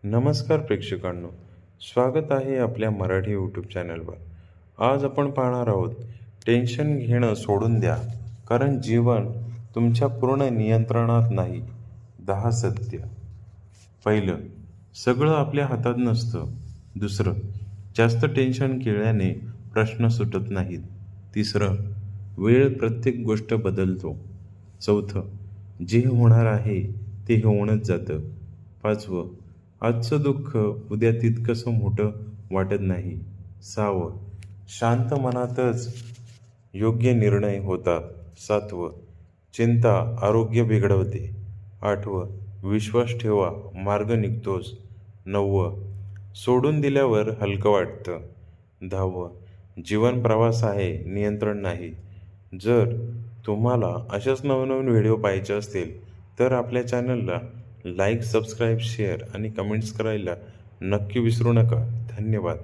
नमस्कार प्रेक्षकांनो, स्वागत आहे आपल्या मराठी यूट्यूब चॅनलवर. आज आपण पाहणार आहोत, टेन्शन घेणं सोडून द्या, कारण जीवन तुमच्या पूर्ण नियंत्रणात नाही. 10 सत्य. पहिलं, सगळं आपल्या हातात नसतं. दुसरं, जास्त टेन्शन केल्याने प्रश्न सुटत नाहीत. तिसरं, वेळ प्रत्येक गोष्ट बदलतो. चौथं, जे होणार आहे ते होऊनच जातं. पाचवं, आजचं दुःख उद्या तितकंसं मोठं वाटत नाही. सहावं, शांत मनातच योग्य निर्णय होतात. सातवं, चिंता आरोग्य बिघडवते. आठवं, विश्वास ठेवा, मार्ग निघतोच. नववं, सोडून दिल्यावर हलकं वाटतं. 10वं, जीवन प्रवास आहे, नियंत्रण नाही. जर तुम्हाला अशाच नवनवीन व्हिडिओ पाहायचे असतील तर आपल्या चॅनलला लाईक, सबस्क्राईब, शेअर आणि कमेंट्स करायला नक्की विसरू नका. धन्यवाद.